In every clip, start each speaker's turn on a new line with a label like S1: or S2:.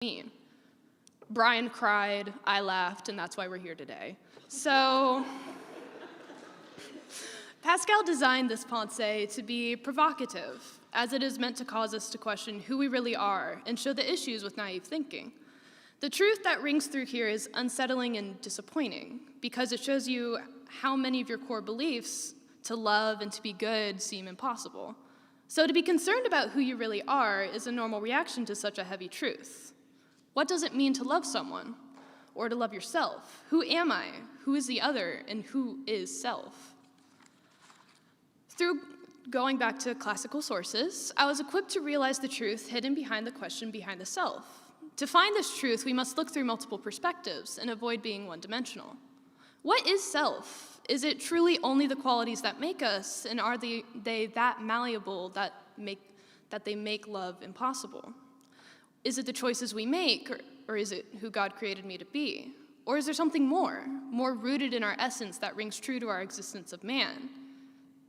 S1: mean. Brian cried, I laughed, and that's why we're here today. So, Pascal designed this pensée to be provocative, as it is meant to cause us to question who we really are and show the issues with naive thinking. The truth that rings through here is unsettling and disappointing, because it shows you how many of your core beliefs to love and to be good seem impossible. So to be concerned about who you really are is a normal reaction to such a heavy truth. What does it mean to love someone, or to love yourself? Who am I? Who is the other? And who is self? Through going back to classical sources, I was equipped to realize the truth hidden behind the question behind the self. To find this truth, we must look through multiple perspectives and avoid being one-dimensional. What is self? Is it truly only the qualities that make us, and are they that malleable that they make love impossible? Is it the choices we make, or is it who God created me to be? Or is there something more rooted in our essence that rings true to our existence of man?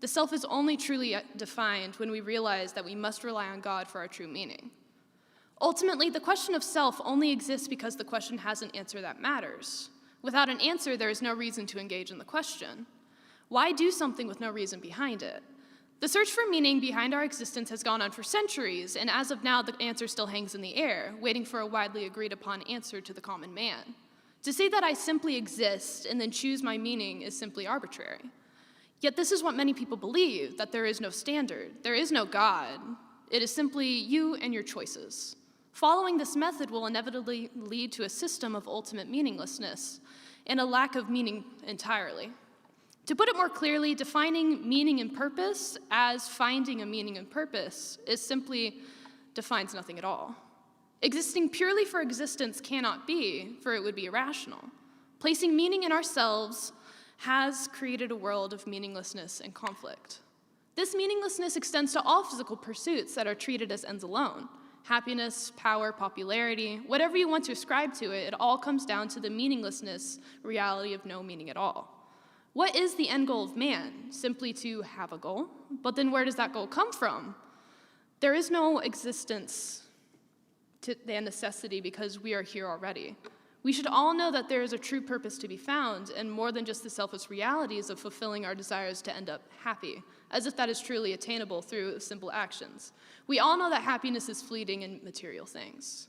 S1: The self is only truly defined when we realize that we must rely on God for our true meaning. Ultimately, the question of self only exists because the question has an answer that matters. Without an answer, there is no reason to engage in the question. Why do something with no reason behind it? The search for meaning behind our existence has gone on for centuries, and as of now, the answer still hangs in the air, waiting for a widely agreed upon answer to the common man. To say that I simply exist and then choose my meaning is simply arbitrary. Yet this is what many people believe, that there is no standard, there is no God. It is simply you and your choices. Following this method will inevitably lead to a system of ultimate meaninglessness and a lack of meaning entirely. To put it more clearly, defining meaning and purpose as finding a meaning and purpose is simply defines nothing at all. Existing purely for existence cannot be, for it would be irrational. Placing meaning in ourselves has created a world of meaninglessness and conflict. This meaninglessness extends to all physical pursuits that are treated as ends alone. Happiness, power, popularity, whatever you want to ascribe to it, it all comes down to the meaninglessness reality of no meaning at all. What is the end goal of man? Simply to have a goal? But then where does that goal come from? There is no existence to the necessity because we are here already. We should all know that there is a true purpose to be found, and more than just the selfish realities of fulfilling our desires to end up happy, as if that is truly attainable through simple actions. We all know that happiness is fleeting in material things.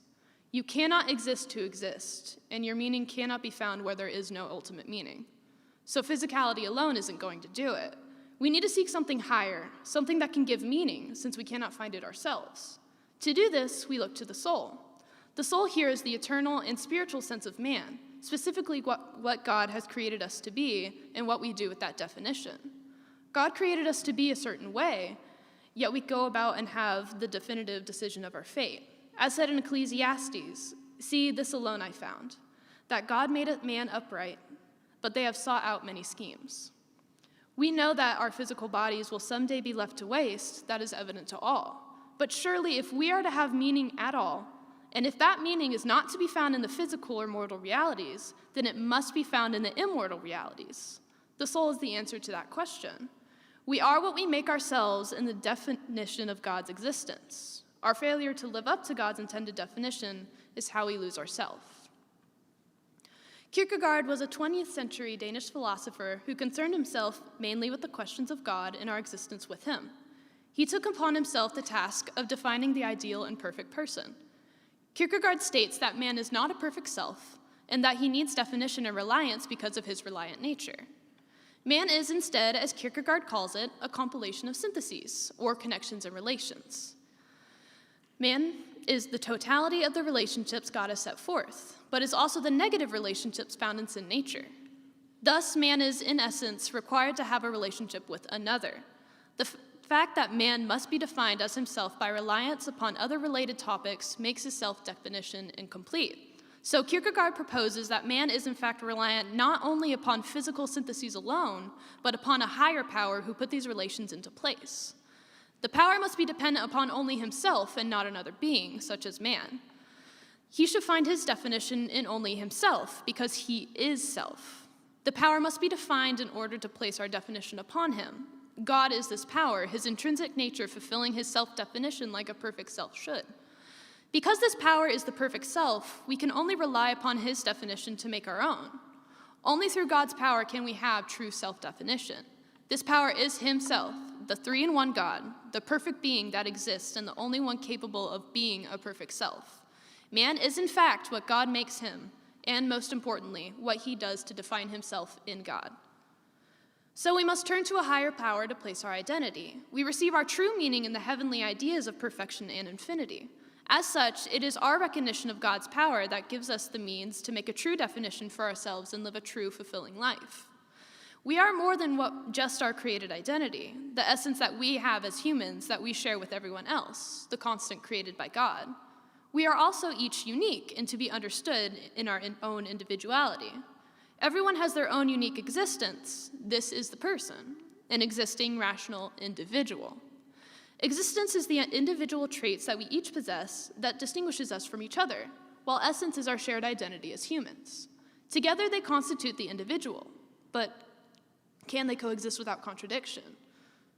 S1: You cannot exist to exist, and your meaning cannot be found where there is no ultimate meaning. So physicality alone isn't going to do it. We need to seek something higher, something that can give meaning, since we cannot find it ourselves. To do this, we look to the soul. The soul here is the eternal and spiritual sense of man, specifically what God has created us to be and what we do with that definition. God created us to be a certain way, yet we go about and have the definitive decision of our fate. As said in Ecclesiastes, "See, this alone I found, that God made a man upright, but they have sought out many schemes." We know that our physical bodies will someday be left to waste. That is evident to all. But surely if we are to have meaning at all, and if that meaning is not to be found in the physical or mortal realities, then it must be found in the immortal realities. The soul is the answer to that question. We are what we make ourselves in the definition of God's existence. Our failure to live up to God's intended definition is how we lose ourself. Kierkegaard was a 20th century Danish philosopher who concerned himself mainly with the questions of God and our existence with him. He took upon himself the task of defining the ideal and perfect person. Kierkegaard states that man is not a perfect self, and that he needs definition and reliance because of his reliant nature. Man is instead, as Kierkegaard calls it, a compilation of syntheses, or connections and relations. Man is the totality of the relationships God has set forth, but is also the negative relationships found in sin nature. Thus, man is, in essence, required to have a relationship with another. The fact that man must be defined as himself by reliance upon other related topics makes his self-definition incomplete. So Kierkegaard proposes that man is in fact reliant not only upon physical syntheses alone, but upon a higher power who put these relations into place. The power must be dependent upon only himself and not another being, such as man. He should find his definition in only himself, because he is self. The power must be defined in order to place our definition upon him. God is this power, his intrinsic nature fulfilling his self-definition like a perfect self should. Because this power is the perfect self, we can only rely upon his definition to make our own. Only through God's power can we have true self-definition. This power is himself, the three-in-one God, the perfect being that exists and the only one capable of being a perfect self. Man is in fact what God makes him, and most importantly, what he does to define himself in God. So we must turn to a higher power to place our identity. We receive our true meaning in the heavenly ideas of perfection and infinity. As such, it is our recognition of God's power that gives us the means to make a true definition for ourselves and live a true, fulfilling life. We are more than just our created identity, the essence that we have as humans that we share with everyone else, the constant created by God. We are also each unique and to be understood in our own individuality. Everyone has their own unique existence. This is the person, an existing, rational individual. Existence is the individual traits that we each possess that distinguishes us from each other, while essence is our shared identity as humans. Together they constitute the individual, but can they coexist without contradiction?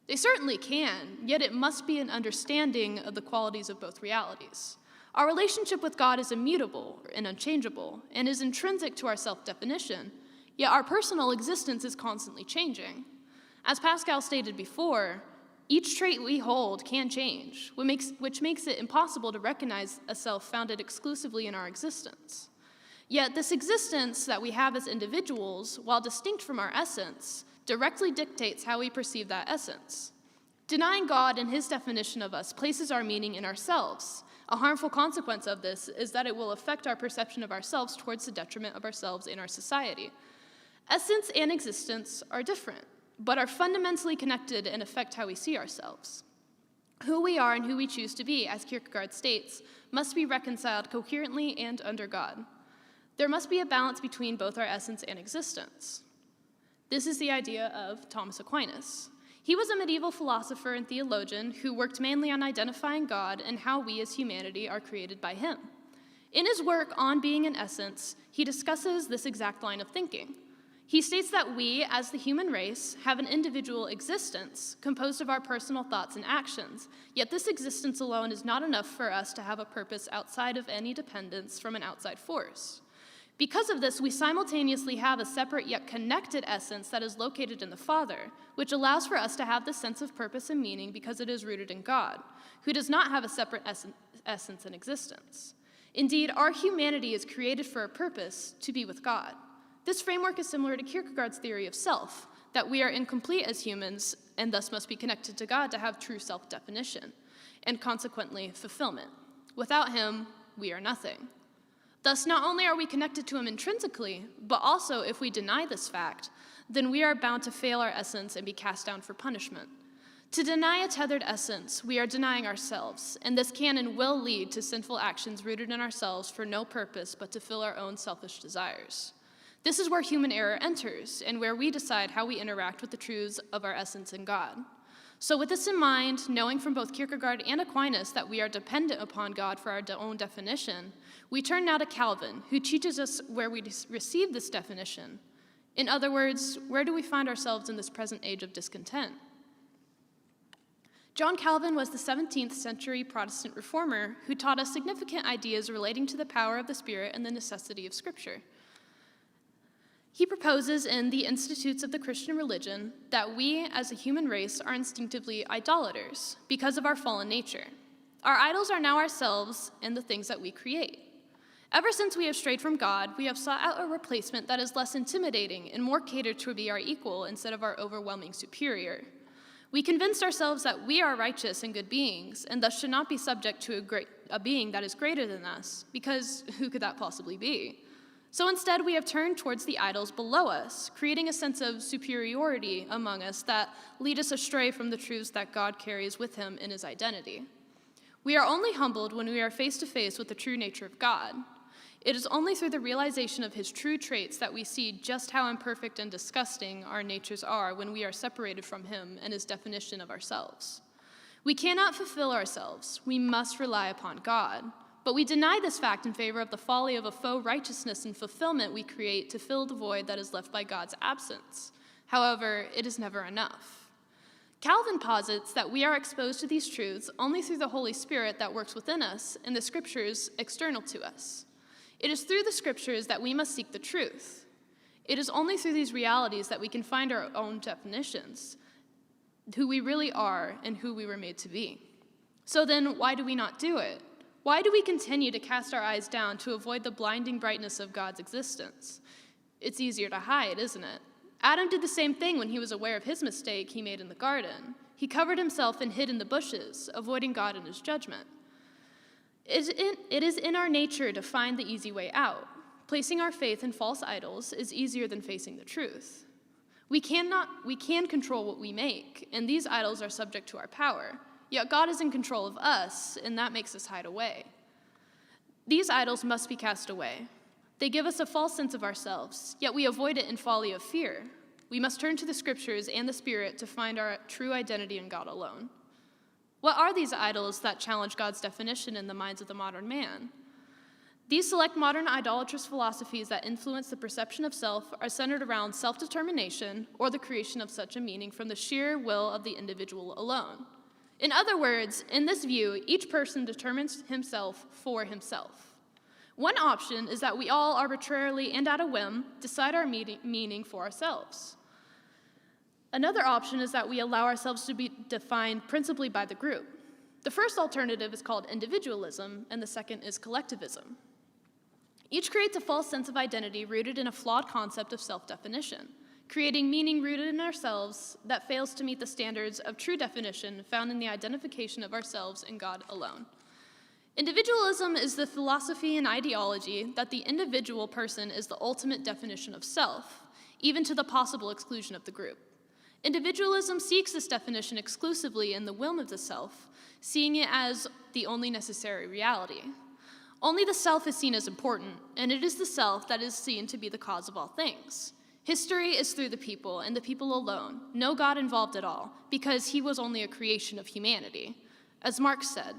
S1: They certainly can, yet it must be an understanding of the qualities of both realities. Our relationship with God is immutable and unchangeable, and is intrinsic to our self-definition, yet our personal existence is constantly changing. As Pascal stated before, each trait we hold can change, which makes it impossible to recognize a self founded exclusively in our existence. Yet this existence that we have as individuals, while distinct from our essence, directly dictates how we perceive that essence. Denying God and his definition of us places our meaning in ourselves. A harmful consequence of this is that it will affect our perception of ourselves towards the detriment of ourselves in our society. Essence and existence are different, but are fundamentally connected and affect how we see ourselves. Who we are and who we choose to be, as Kierkegaard states, must be reconciled coherently and under God. There must be a balance between both our essence and existence. This is the idea of Thomas Aquinas. He was a medieval philosopher and theologian who worked mainly on identifying God and how we as humanity are created by him. In his work On Being and Essence, he discusses this exact line of thinking. He states that we, as the human race, have an individual existence composed of our personal thoughts and actions, yet this existence alone is not enough for us to have a purpose outside of any dependence from an outside force. Because of this, we simultaneously have a separate yet connected essence that is located in the Father, which allows for us to have this sense of purpose and meaning because it is rooted in God, who does not have a separate essence and existence. Indeed, our humanity is created for a purpose, to be with God. This framework is similar to Kierkegaard's theory of self, that we are incomplete as humans and thus must be connected to God to have true self-definition, and consequently, fulfillment. Without him, we are nothing. Thus, not only are we connected to him intrinsically, but also if we deny this fact, then we are bound to fail our essence and be cast down for punishment. To deny a tethered essence, we are denying ourselves, and this can and will lead to sinful actions rooted in ourselves for no purpose but to fill our own selfish desires. This is where human error enters, and where we decide how we interact with the truths of our essence in God. So with this in mind, knowing from both Kierkegaard and Aquinas that we are dependent upon God for our own definition, we turn now to Calvin, who teaches us where we receive this definition. In other words, where do we find ourselves in this present age of discontent? John Calvin was the 17th century Protestant reformer who taught us significant ideas relating to the power of the Spirit and the necessity of Scripture. He proposes in the Institutes of the Christian Religion that we, as a human race, are instinctively idolaters because of our fallen nature. Our idols are now ourselves and the things that we create. Ever since we have strayed from God, we have sought out a replacement that is less intimidating and more catered to be our equal instead of our overwhelming superior. We convinced ourselves that we are righteous and good beings, and thus should not be subject to a being that is greater than us, because who could that possibly be? So instead, we have turned towards the idols below us, creating a sense of superiority among us that lead us astray from the truths that God carries with him in his identity. We are only humbled when we are face to face with the true nature of God. It is only through the realization of his true traits that we see just how imperfect and disgusting our natures are when we are separated from him and his definition of ourselves. We cannot fulfill ourselves. We must rely upon God. But we deny this fact in favor of the folly of a faux righteousness and fulfillment we create to fill the void that is left by God's absence. However, it is never enough. Calvin posits that we are exposed to these truths only through the Holy Spirit that works within us and the scriptures external to us. It is through the scriptures that we must seek the truth. It is only through these realities that we can find our own definitions, who we really are and who we were made to be. So then, why do we not do it? Why do we continue to cast our eyes down to avoid the blinding brightness of God's existence? It's easier to hide, isn't it? Adam did the same thing when he was aware of his mistake he made in the garden. He covered himself and hid in the bushes, avoiding God and his judgment. It is in our nature to find the easy way out. Placing our faith in false idols is easier than facing the truth. We can control what we make, and these idols are subject to our power. Yet God is in control of us, and that makes us hide away. These idols must be cast away. They give us a false sense of ourselves, yet we avoid it in folly of fear. We must turn to the scriptures and the Spirit to find our true identity in God alone. What are these idols that challenge God's definition in the minds of the modern man? These select modern idolatrous philosophies that influence the perception of self are centered around self-determination or the creation of such a meaning from the sheer will of the individual alone. In other words, in this view, each person determines himself for himself. One option is that we all arbitrarily and at a whim decide our meaning for ourselves. Another option is that we allow ourselves to be defined principally by the group. The first alternative is called individualism, and the second is collectivism. Each creates a false sense of identity rooted in a flawed concept of self-definition, creating meaning rooted in ourselves that fails to meet the standards of true definition found in the identification of ourselves in God alone. Individualism is the philosophy and ideology that the individual person is the ultimate definition of self, even to the possible exclusion of the group. Individualism seeks this definition exclusively in the will of the self, seeing it as the only necessary reality. Only the self is seen as important, and it is the self that is seen to be the cause of all things. History is through the people, and the people alone, no God involved at all, because he was only a creation of humanity. As Marx said,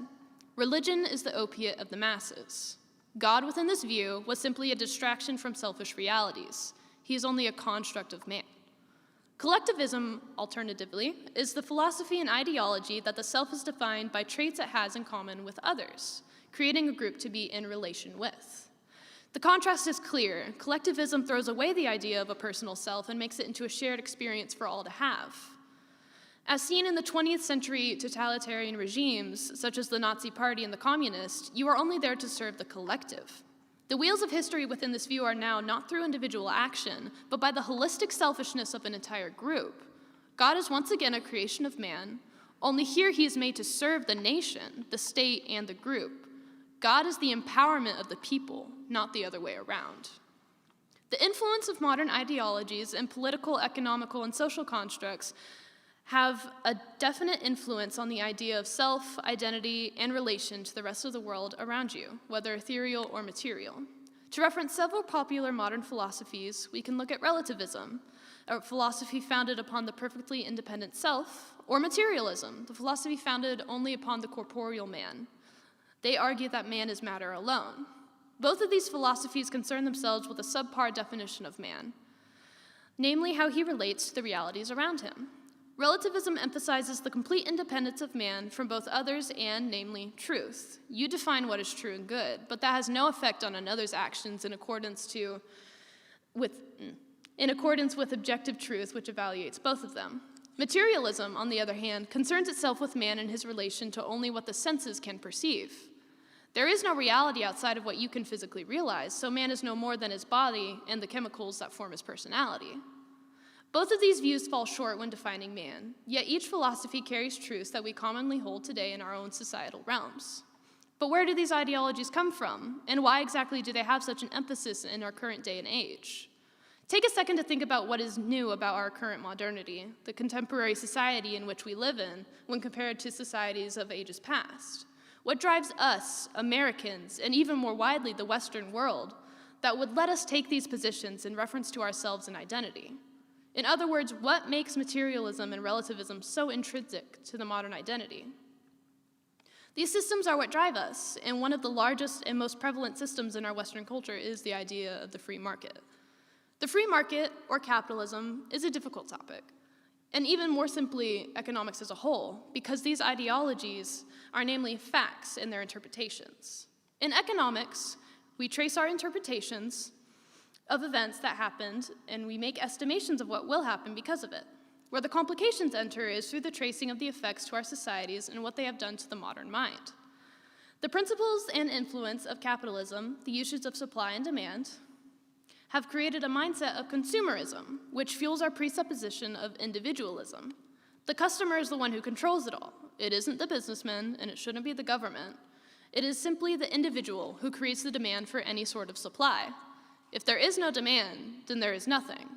S1: religion is the opiate of the masses. God, within this view, was simply a distraction from selfish realities. He is only a construct of man. Collectivism, alternatively, is the philosophy and ideology that the self is defined by traits it has in common with others, creating a group to be in relation with. The contrast is clear. Collectivism throws away the idea of a personal self and makes it into a shared experience for all to have. As seen in the 20th century totalitarian regimes, such as the Nazi Party and the Communists, you are only there to serve the collective. The wheels of history within this view are now not through individual action, but by the holistic selfishness of an entire group. God is once again a creation of man, only here he is made to serve the nation, the state, and the group. God is the empowerment of the people, not the other way around. The influence of modern ideologies and political, economical, and social constructs have a definite influence on the idea of self, identity, and relation to the rest of the world around you, whether ethereal or material. To reference several popular modern philosophies, we can look at relativism, a philosophy founded upon the perfectly independent self, or materialism, the philosophy founded only upon the corporeal man. They argue that man is matter alone. Both of these philosophies concern themselves with a subpar definition of man, namely how he relates to the realities around him. Relativism emphasizes the complete independence of man from both others and, namely, truth. You define what is true and good, but that has no effect on another's actions in accordance with objective truth, which evaluates both of them. Materialism, on the other hand, concerns itself with man and his relation to only what the senses can perceive. There is no reality outside of what you can physically realize, so man is no more than his body and the chemicals that form his personality. Both of these views fall short when defining man, yet each philosophy carries truths that we commonly hold today in our own societal realms. But where do these ideologies come from, and why exactly do they have such an emphasis in our current day and age? Take a second to think about what is new about our current modernity, the contemporary society in which we live in, when compared to societies of ages past. What drives us, Americans, and even more widely the Western world, that would let us take these positions in reference to ourselves and identity? In other words, what makes materialism and relativism so intrinsic to the modern identity? These systems are what drive us, and one of the largest and most prevalent systems in our Western culture is the idea of the free market. The free market, or capitalism, is a difficult topic. And even more simply, economics as a whole, because these ideologies are namely facts in their interpretations. In economics, we trace our interpretations of events that happened, and we make estimations of what will happen because of it. Where the complications enter is through the tracing of the effects to our societies and what they have done to the modern mind. The principles and influence of capitalism, the usage of supply and demand, have created a mindset of consumerism, which fuels our presupposition of individualism. The customer is the one who controls it all. It isn't the businessman, and it shouldn't be the government. It is simply the individual who creates the demand for any sort of supply. If there is no demand, then there is nothing.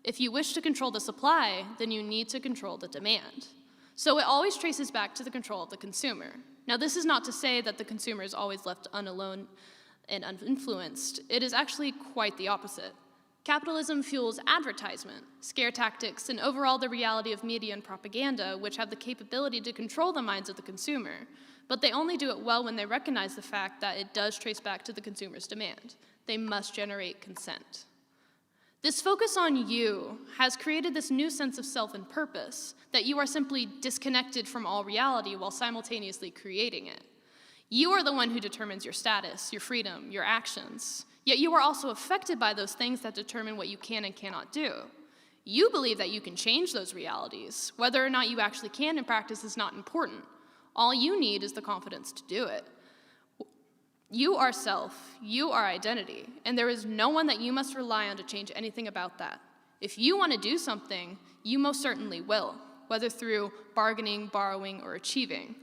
S1: If you wish to control the supply, then you need to control the demand. So it always traces back to the control of the consumer. Now, this is not to say that the consumer is always left unalone and uninfluenced. It is actually quite the opposite. Capitalism fuels advertisement, scare tactics, and overall the reality of media and propaganda, which have the capability to control the minds of the consumer. But they only do it well when they recognize the fact that it does trace back to the consumer's demand. They must generate consent. This focus on you has created this new sense of self and purpose, that you are simply disconnected from all reality while simultaneously creating it. You are the one who determines your status, your freedom, your actions, yet you are also affected by those things that determine what you can and cannot do. You believe that you can change those realities. Whether or not you actually can in practice is not important. All you need is the confidence to do it. You are self, you are identity, and there is no one that you must rely on to change anything about that. If you want to do something, you most certainly will, whether through bargaining, borrowing, or achieving.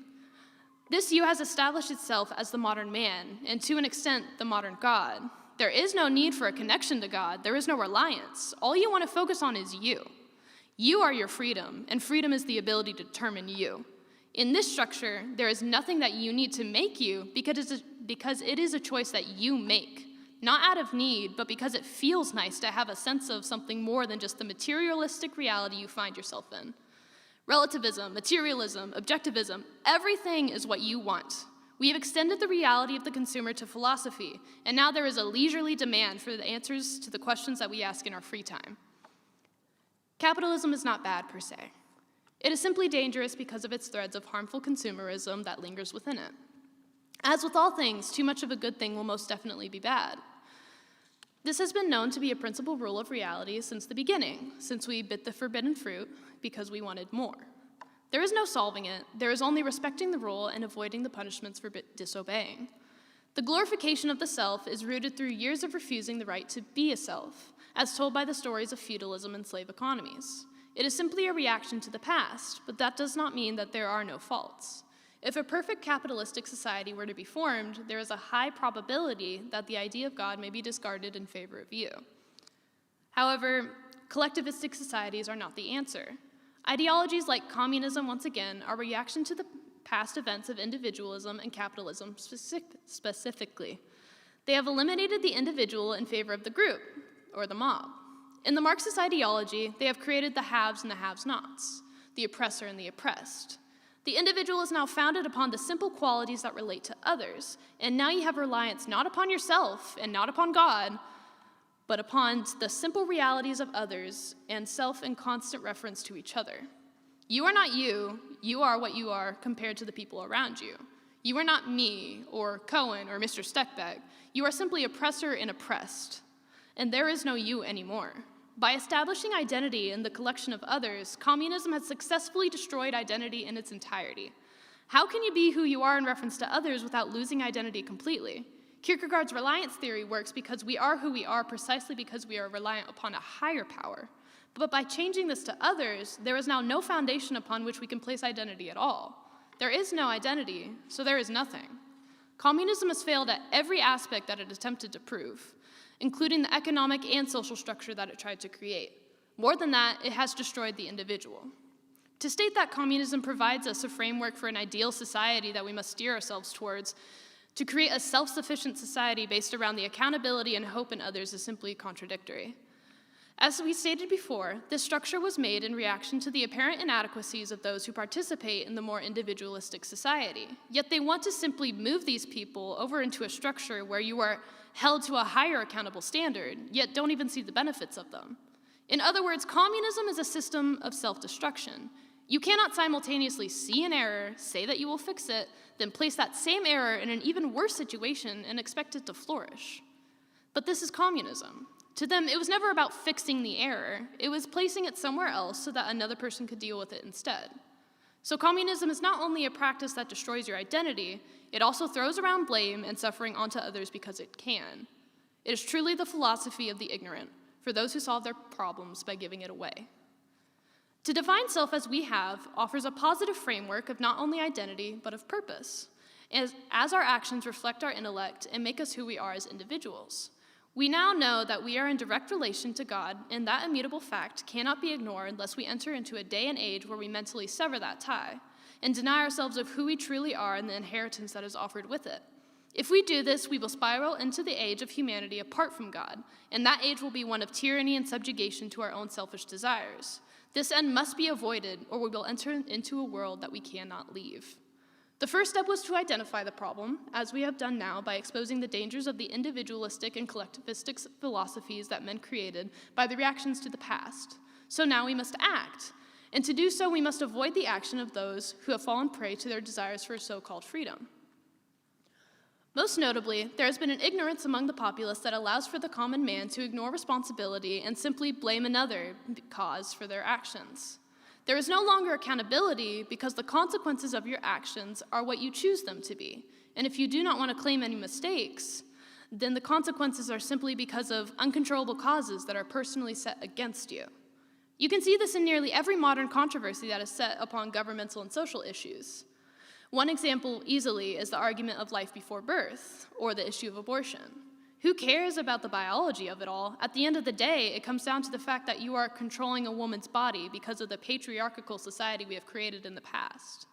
S1: This you has established itself as the modern man, and to an extent, the modern God. There is no need for a connection to God. There is no reliance. All you want to focus on is you. You are your freedom, and freedom is the ability to determine you. In this structure, there is nothing that you need to make you because it is a choice that you make, not out of need, but because it feels nice to have a sense of something more than just the materialistic reality you find yourself in. Relativism, materialism, objectivism, everything is what you want. We have extended the reality of the consumer to philosophy, and now there is a leisurely demand for the answers to the questions that we ask in our free time. Capitalism is not bad per se. It is simply dangerous because of its threads of harmful consumerism that lingers within it. As with all things, too much of a good thing will most definitely be bad. This has been known to be a principal rule of reality since the beginning, since we bit the forbidden fruit because we wanted more. There is no solving it. There is only respecting the rule and avoiding the punishments for disobeying. The glorification of the self is rooted through years of refusing the right to be a self, as told by the stories of feudalism and slave economies. It is simply a reaction to the past, but that does not mean that there are no faults. If a perfect capitalistic society were to be formed, there is a high probability that the idea of God may be discarded in favor of you. However, collectivistic societies are not the answer. Ideologies like communism, once again, are a reaction to the past events of individualism and capitalism specifically. They have eliminated the individual in favor of the group, or the mob. In the Marxist ideology, they have created the haves and the have-nots, the oppressor and the oppressed. The individual is now founded upon the simple qualities that relate to others, and now you have reliance not upon yourself and not upon God, but upon the simple realities of others and self in constant reference to each other. You are not you, you are what you are compared to the people around you. You are not me or Cohen or Mr. Steckbeck. You are simply oppressor and oppressed, and there is no you anymore. By establishing identity in the collection of others, communism has successfully destroyed identity in its entirety. How can you be who you are in reference to others without losing identity completely? Kierkegaard's reliance theory works because we are who we are precisely because we are reliant upon a higher power. But by changing this to others, there is now no foundation upon which we can place identity at all. There is no identity, so there is nothing. Communism has failed at every aspect that it attempted to prove, including the economic and social structure that it tried to create. More than that, it has destroyed the individual. To state that communism provides us a framework for an ideal society that we must steer ourselves towards, to create a self-sufficient society based around the accountability and hope in others is simply contradictory. As we stated before, this structure was made in reaction to the apparent inadequacies of those who participate in the more individualistic society. Yet they want to simply move these people over into a structure where you are held to a higher accountable standard, yet don't even see the benefits of them. In other words, communism is a system of self-destruction. You cannot simultaneously see an error, say that you will fix it, then place that same error in an even worse situation and expect it to flourish. But this is communism. To them, it was never about fixing the error. It was placing it somewhere else so that another person could deal with it instead. So communism is not only a practice that destroys your identity, it also throws around blame and suffering onto others because it can. It is truly the philosophy of the ignorant, for those who solve their problems by giving it away. To define self as we have offers a positive framework of not only identity, but of purpose, as our actions reflect our intellect and make us who we are as individuals. We now know that we are in direct relation to God, and that immutable fact cannot be ignored unless we enter into a day and age where we mentally sever that tie and deny ourselves of who we truly are and the inheritance that is offered with it. If we do this, we will spiral into the age of humanity apart from God, and that age will be one of tyranny and subjugation to our own selfish desires. This end must be avoided, or we will enter into a world that we cannot leave. The first step was to identify the problem, as we have done now by exposing the dangers of the individualistic and collectivistic philosophies that men created by the reactions to the past. So now we must act. And to do so, we must avoid the action of those who have fallen prey to their desires for so-called freedom. Most notably, there has been an ignorance among the populace that allows for the common man to ignore responsibility and simply blame another cause for their actions. There is no longer accountability because the consequences of your actions are what you choose them to be. And if you do not want to claim any mistakes, then the consequences are simply because of uncontrollable causes that are personally set against you. You can see this in nearly every modern controversy that is set upon governmental and social issues. One example easily is the argument of life before birth, or the issue of abortion. Who cares about the biology of it all? At the end of the day, it comes down to the fact that you are controlling a woman's body because of the patriarchal society we have created in the past.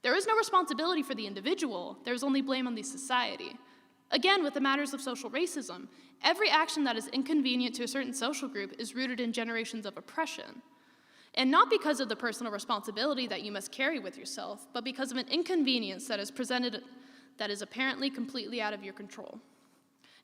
S1: There is no responsibility for the individual, there is only blame on the society. Again, with the matters of social racism, every action that is inconvenient to a certain social group is rooted in generations of oppression. And not because of the personal responsibility that you must carry with yourself, but because of an inconvenience that is presented that is apparently completely out of your control.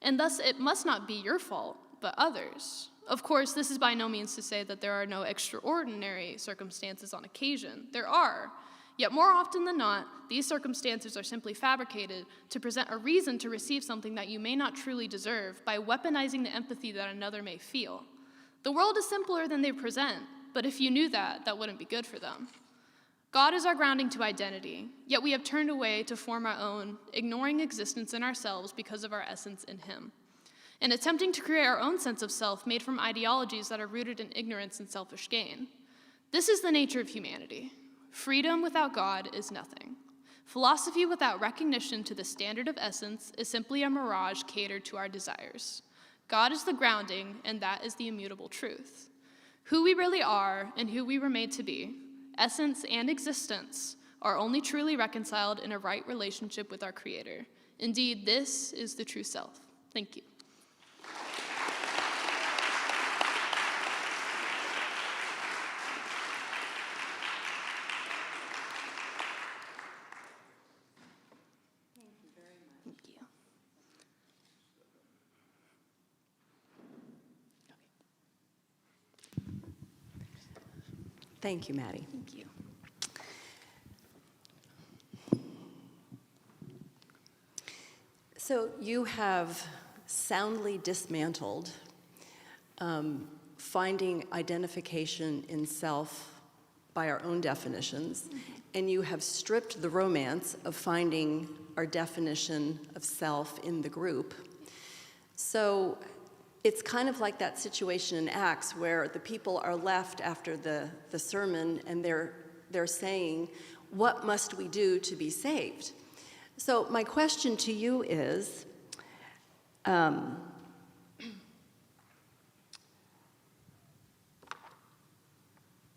S1: And thus, it must not be your fault, but others. Of course, this is by no means to say that there are no extraordinary circumstances on occasion. There are. Yet more often than not, these circumstances are simply fabricated to present a reason to receive something that you may not truly deserve by weaponizing the empathy that another may feel. The world is simpler than they present, but if you knew that, that wouldn't be good for them. God is our grounding to identity, yet we have turned away to form our own, ignoring existence in ourselves because of our essence in Him, and attempting to create our own sense of self made from ideologies that are rooted in ignorance and selfish gain. This is the nature of humanity. Freedom without God is nothing. Philosophy without recognition to the standard of essence is simply a mirage catered to our desires. God is the grounding, and that is the immutable truth. Who we really are and who we were made to be, essence and existence, are only truly reconciled in a right relationship with our Creator. Indeed, this is the true self. Thank you.
S2: Thank you, Maddie.
S1: Thank you.
S2: So you have soundly dismantled finding identification in self by our own definitions, and you have stripped the romance of finding our definition of self in the group. So it's kind of like that situation in Acts where the people are left after the sermon and they're saying, what must we do to be saved? So my question to you is,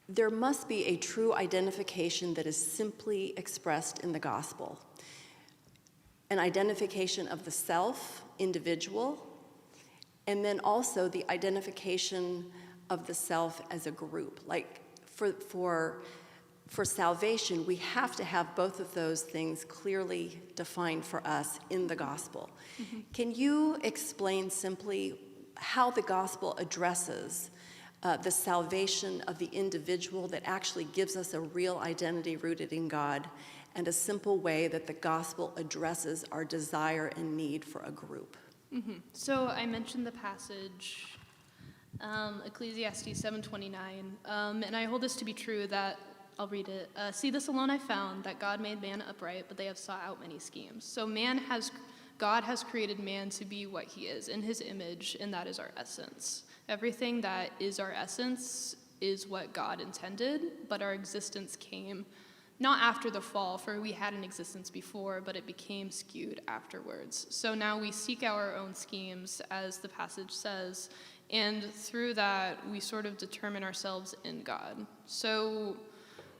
S2: there must be a true identification that is simply expressed in the gospel. An identification of the self, individual, and then also the identification of the self as a group. Like for salvation, we have to have both of those things clearly defined for us in the gospel. Mm-hmm. Can you explain simply how the gospel addresses the salvation of the individual that actually gives us a real identity rooted in God, and a simple way that the gospel addresses our desire and need for a group.
S1: So I mentioned the passage, Ecclesiastes 7:29, and I hold this to be true that, I'll read it. See, this alone I found, that God made man upright, but they have sought out many schemes. So God has created man to be what he is, in his image, and that is our essence. Everything that is our essence is what God intended, but our existence came not after the fall, for we had an existence before, but it became skewed afterwards. So now we seek out our own schemes, as the passage says, and through that, we sort of determine ourselves in God. So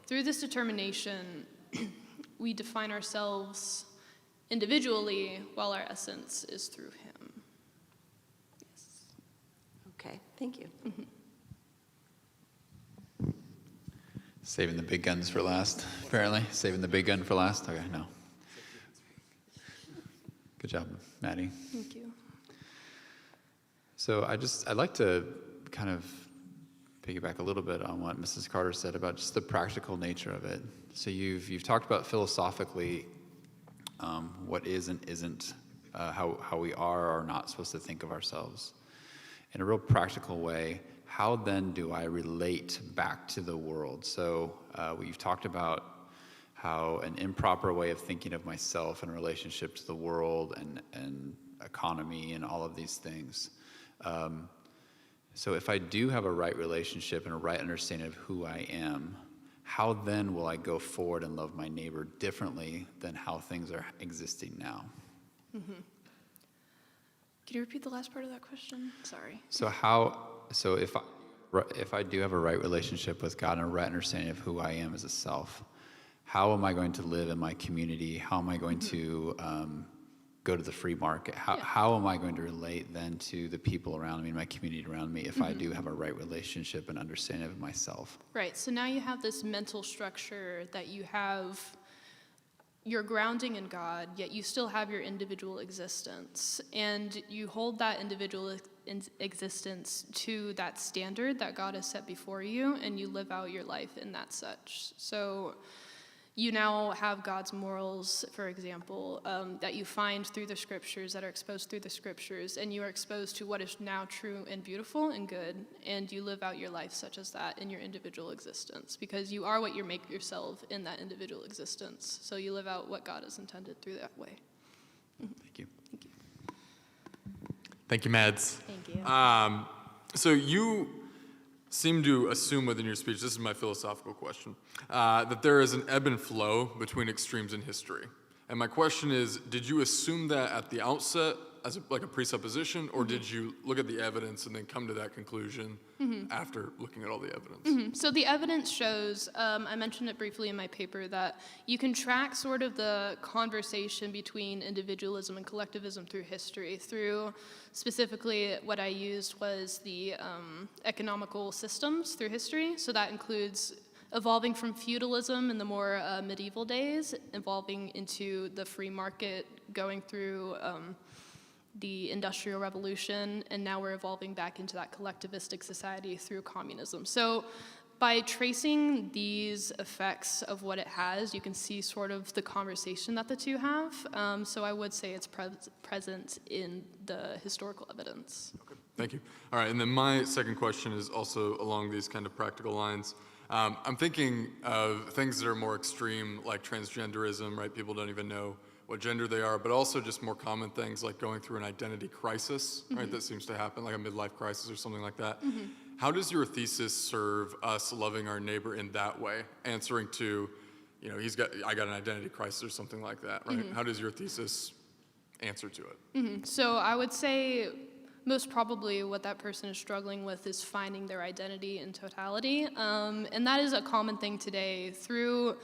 S1: through this determination, we define ourselves individually, while our essence is through him. Yes.
S2: Okay, thank you.
S3: Saving the big guns for last, apparently. Saving the big gun for last? Okay, no. Good job, Maddie.
S1: Thank you.
S3: So I'd like to kind of piggyback a little bit on what Mrs. Carter said about just the practical nature of it. So you've talked about philosophically what is and isn't, how we are or are not supposed to think of ourselves. In a real practical way, how then do I relate back to the world? So we've talked about how an improper way of thinking of myself in relationship to the world and economy and all of these things. So if I do have a right relationship and a right understanding of who I am, how then will I go forward and love my neighbor differently than how things are existing now?
S1: Can you repeat the last part of that question? Sorry.
S3: So if I do have a right relationship with God and a right understanding of who I am as a self, how am I going to live in my community? How am I going to go to the free market? How am I going to relate then to the people around me, my community around me, if I do have a right relationship and understanding of myself?
S1: Right, so now you have this mental structure that you have, you're grounding in God, yet you still have your individual existence. And you hold that individual existence to that standard that God has set before you, and you live out your life in that such. So you now have God's morals, for example, that you find through the scriptures, that are exposed through the scriptures, and you are exposed to what is now true and beautiful and good, and you live out your life such as that in your individual existence, because you are what you make yourself in that individual existence. So you live out what God has intended through that way.
S3: Thank you.
S1: Thank you.
S4: Thank you, Mads.
S1: Thank you.
S4: So you seem to assume within your speech, this is my philosophical question, that there is an ebb and flow between extremes in history. And my question is, did you assume that at the outset as like a presupposition, or did you look at the evidence and then come to that conclusion after looking at all the evidence?
S1: So the evidence shows, I mentioned it briefly in my paper, that you can track sort of the conversation between individualism and collectivism through history, through specifically what I used was the economical systems through history. So that includes evolving from feudalism in the more medieval days, evolving into the free market, going through the Industrial Revolution, and now we're evolving back into that collectivistic society through communism. So by tracing these effects of what it has, you can see sort of the conversation that the two have. So I would say it's present in the historical evidence.
S4: Okay, thank you. All right, and then my second question is also along these kind of practical lines. I'm thinking of things that are more extreme, like transgenderism, right? People don't even know what gender they are, but also just more common things like going through an identity crisis, right? That seems to happen, like a midlife crisis or something like that. How does your thesis serve us loving our neighbor in that way? Answering to, you know, I got an identity crisis or something like that, right? How does your thesis answer to it?
S1: So I would say most probably what that person is struggling with is finding their identity in totality. And that is a common thing today through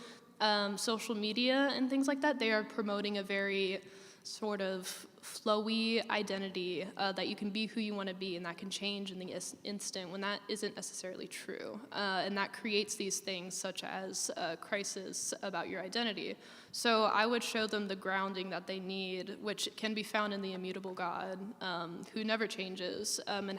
S1: social media and things like that. They are promoting a very sort of flowy identity that you can be who you want to be, and that can change in the instant when that isn't necessarily true. And that creates these things such as a crisis about your identity. So I would show them the grounding that they need, which can be found in the immutable God, who never changes, and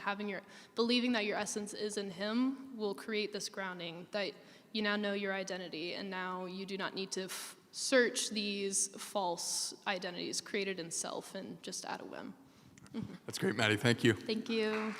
S1: believing that your essence is in him will create this grounding that you now know your identity, and now you do not need to search these false identities created in self and just at a whim.
S4: That's great, Maddie. Thank you.
S1: Thank you.